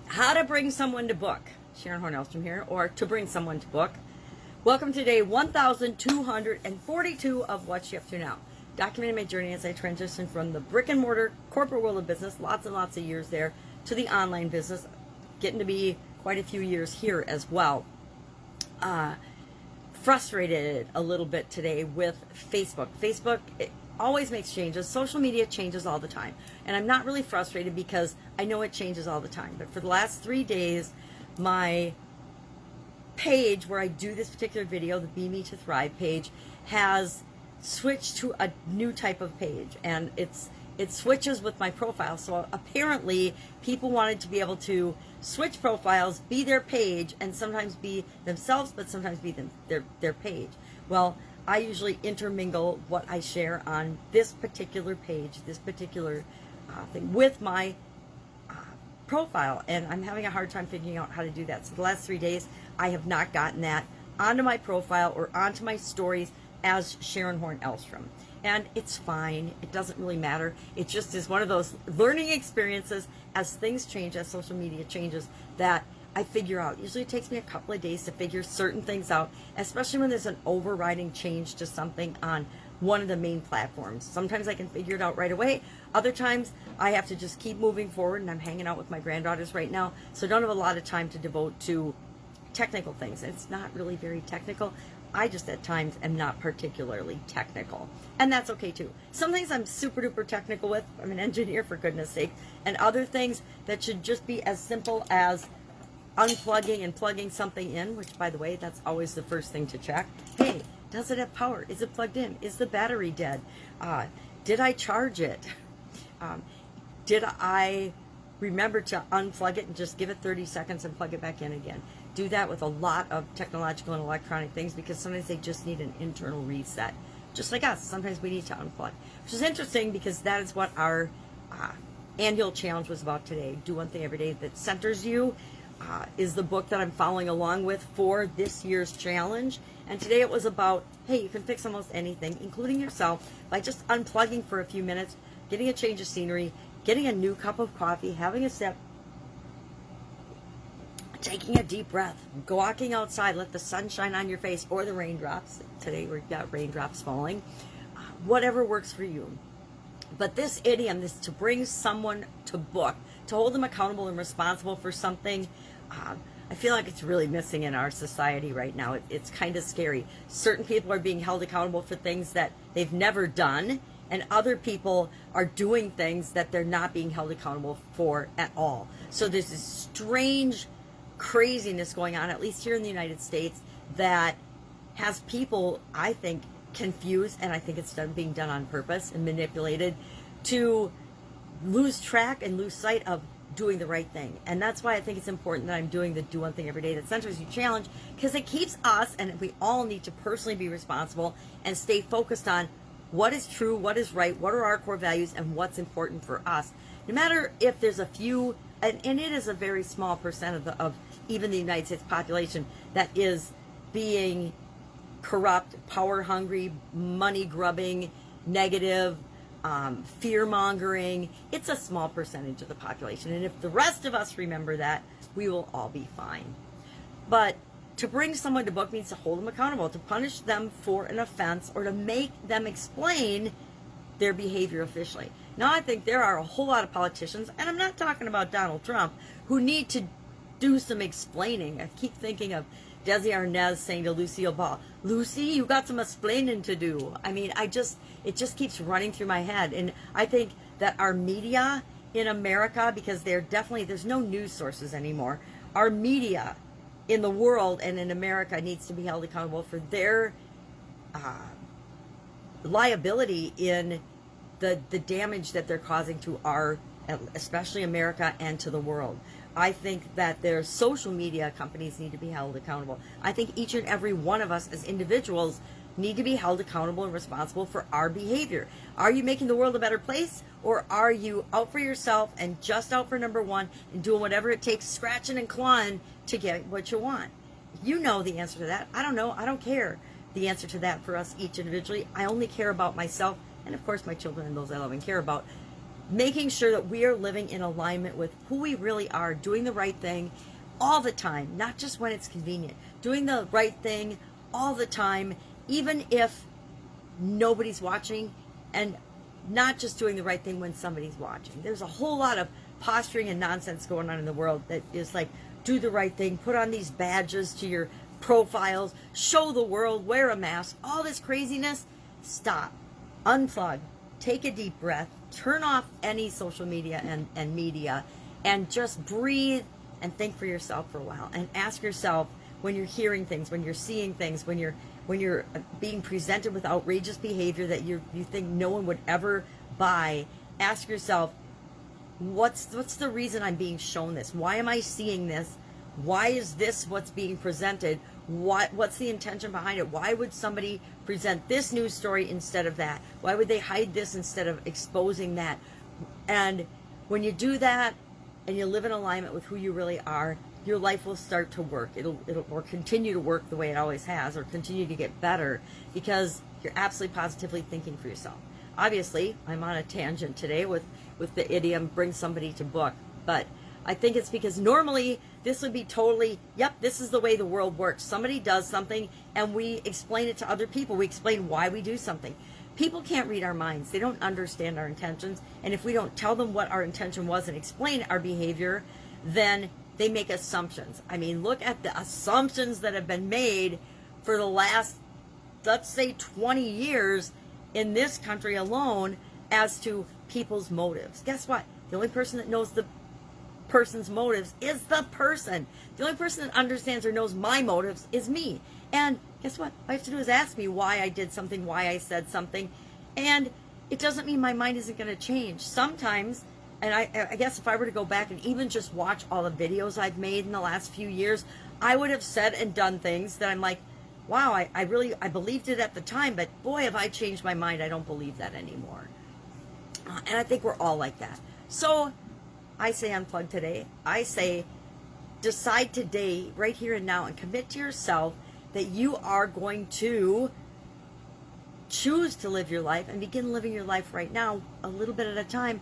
How to bring someone to book. Sharon Horne-Ellstrom here, or to bring someone to book. Welcome to day 1242 of What's She Up To Now. Documenting my journey as I transition from the brick and mortar corporate world of business, lots and lots of years there, to the online business, getting to be quite a few years here as well. Frustrated a little bit today with Facebook. Facebook, it always makes changes. Social media changes all the time. And I'm not really frustrated because I know it changes all the time. But for the last 3 days, my page where I do this particular video, the Be Me to Thrive page, has switched to a new type of page. And it switches with my profile. So apparently people wanted to be able to switch profiles, be their page, and sometimes be themselves, but sometimes be their page. Well, I usually intermingle what I share on this particular page, this particular thing with my profile, and I'm having a hard time figuring out how to do that. So the last 3 days, I have not gotten that onto my profile or onto my stories as Sharon Horne-Ellstrom. And it's fine. It doesn't really matter. It just is one of those learning experiences as things change, as social media changes, that I figure out. Usually it takes me a couple of days to figure certain things out, especially when there's an overriding change to something on one of the main platforms. Sometimes I can figure it out right away. Other times I have to just keep moving forward, and I'm hanging out with my granddaughters right now, so I don't have a lot of time to devote to technical things. It's not really very technical. I just at times am not particularly technical, and that's okay too. Some things I'm super duper technical with. I'm an engineer, for goodness sake, and other things that should just be as simple as unplugging and plugging something in, which, by the way, that's always the first thing to check. Hey, does it have power? Is it plugged in? Is the battery dead? Did I charge it? Did I remember to unplug it and just give it 30 seconds and plug it back in again? Do that with a lot of technological and electronic things, because sometimes they just need an internal reset. Just like us, sometimes we need to unplug. Which is interesting, because that is what our annual challenge was about today. Do one thing every day that centers you. Is the book that I'm following along with for this year's challenge. And today it was about, hey, you can fix almost anything, including yourself, by just unplugging for a few minutes, getting a change of scenery, getting a new cup of coffee, having a sip, taking a deep breath, walking outside, let the sun shine on your face, or the raindrops. Today we've got raindrops falling. Whatever works for you. But this idiom, this to bring someone to book, to hold them accountable and responsible for something, I feel like it's really missing in our society right now. It's kind of scary. Certain people are being held accountable for things that they've never done, and other people are doing things that they're not being held accountable for at all. So there's this strange craziness going on, at least here in the United States, that has people, I think, confused, and I think it's being done on purpose and manipulated to lose track and lose sight of doing the right thing. And that's why I think it's important that I'm doing the Do One Thing Every Day That Centers You challenge, because it keeps us, and we all need to personally be responsible and stay focused on what is true, what is right, what are our core values, and what's important for us. No matter if there's a few, and it is a very small percent of even the United States population that is being corrupt, power hungry, money grubbing, negative, fear mongering. It's a small percentage of the population, and if the rest of us remember that, we will all be fine. But to bring someone to book means to hold them accountable, to punish them for an offense, or to make them explain their behavior officially. Now, I think there are a whole lot of politicians, and I'm not talking about Donald Trump, who need to do some explaining. I keep thinking of Desi Arnaz saying to Lucille Ball, "Lucy, you got some explaining to do." I mean, it just keeps running through my head. And I think that our media in America, because there's no news sources anymore, our media in the world and in America needs to be held accountable for their liability in the damage that they're causing to our, especially America, and to the world. I think that their social media companies need to be held accountable. I think each and every one of us as individuals need to be held accountable and responsible for our behavior. Are you making the world a better place, or are you out for yourself and just out for number one and doing whatever it takes, scratching and clawing to get what you want? You know the answer to that. I don't know. I don't care the answer to that for us each individually. I only care about myself and, of course, my children and those I love and care about. making sure that we are living in alignment with who we really are, doing the right thing all the time, not just when it's convenient, doing the right thing all the time, even if nobody's watching, and not just doing the right thing when somebody's watching. There's a whole lot of posturing and nonsense going on in the world that is like, do the right thing, put on these badges to your profiles, show the world, wear a mask, all this craziness. Stop, unplug, take a deep breath, turn off any social media and media, and just breathe and think for yourself for a while, and ask yourself, when you're hearing things, when you're seeing things, when you're being presented with outrageous behavior that you think no one would ever buy, ask yourself, what's the reason I'm being shown this? Why am I seeing this? Why is this what's being presented? What's the intention behind it? Why would somebody present this news story instead of that? Why would they hide this instead of exposing that? And when you do that and you live in alignment with who you really are, your life will start to work. It'll or continue to work the way it always has, or continue to get better, because you're absolutely positively thinking for yourself. Obviously, I'm on a tangent today with the idiom, bring somebody to book, but I think it's because normally this would be totally, yep, this is the way the world works. Somebody does something and we explain it to other people. We explain why we do something. People can't read our minds. They don't understand our intentions. And if we don't tell them what our intention was and explain our behavior, then they make assumptions. I mean, look at the assumptions that have been made for the last, let's say, 20 years in this country alone as to people's motives. Guess what? The only person that knows the person's motives is the person. The only person that understands or knows my motives is me. And guess what? All I have to do is ask me why I did something, why I said something. And it doesn't mean my mind isn't going to change. Sometimes, and I guess if I were to go back and even just watch all the videos I've made in the last few years, I would have said and done things that I'm like, wow, I believed it at the time, but boy, have I changed my mind. I don't believe that anymore. And I think we're all like that. So I say unplug today. I say decide today, right here and now, and commit to yourself that you are going to choose to live your life and begin living your life right now, a little bit at a time,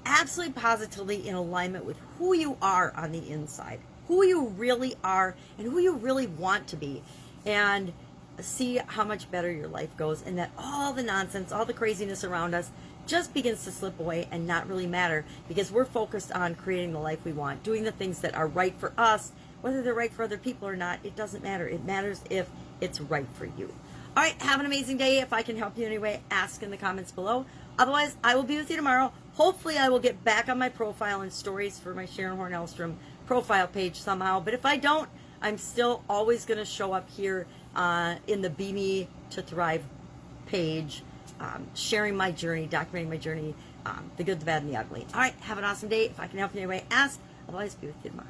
absolutely positively in alignment with who you are on the inside, who you really are and who you really want to be, and see how much better your life goes, and that all the nonsense, all the craziness around us just begins to slip away and not really matter, because we're focused on creating the life we want, doing the things that are right for us. Whether they're right for other people or not, it doesn't matter. It matters if it's right for you. All right, have an amazing day. If I can help you in any way, ask in the comments below. Otherwise, I will be with you tomorrow. Hopefully, I will get back on my profile and stories for my Sharon Horne-Ellstrom profile page somehow. But if I don't, I'm still always going to show up here in the Be Me to Thrive page, sharing my journey, documenting my journey, the good, the bad, and the ugly. All right, have an awesome day. If I can help you in any way, ask. Otherwise, be with you tomorrow.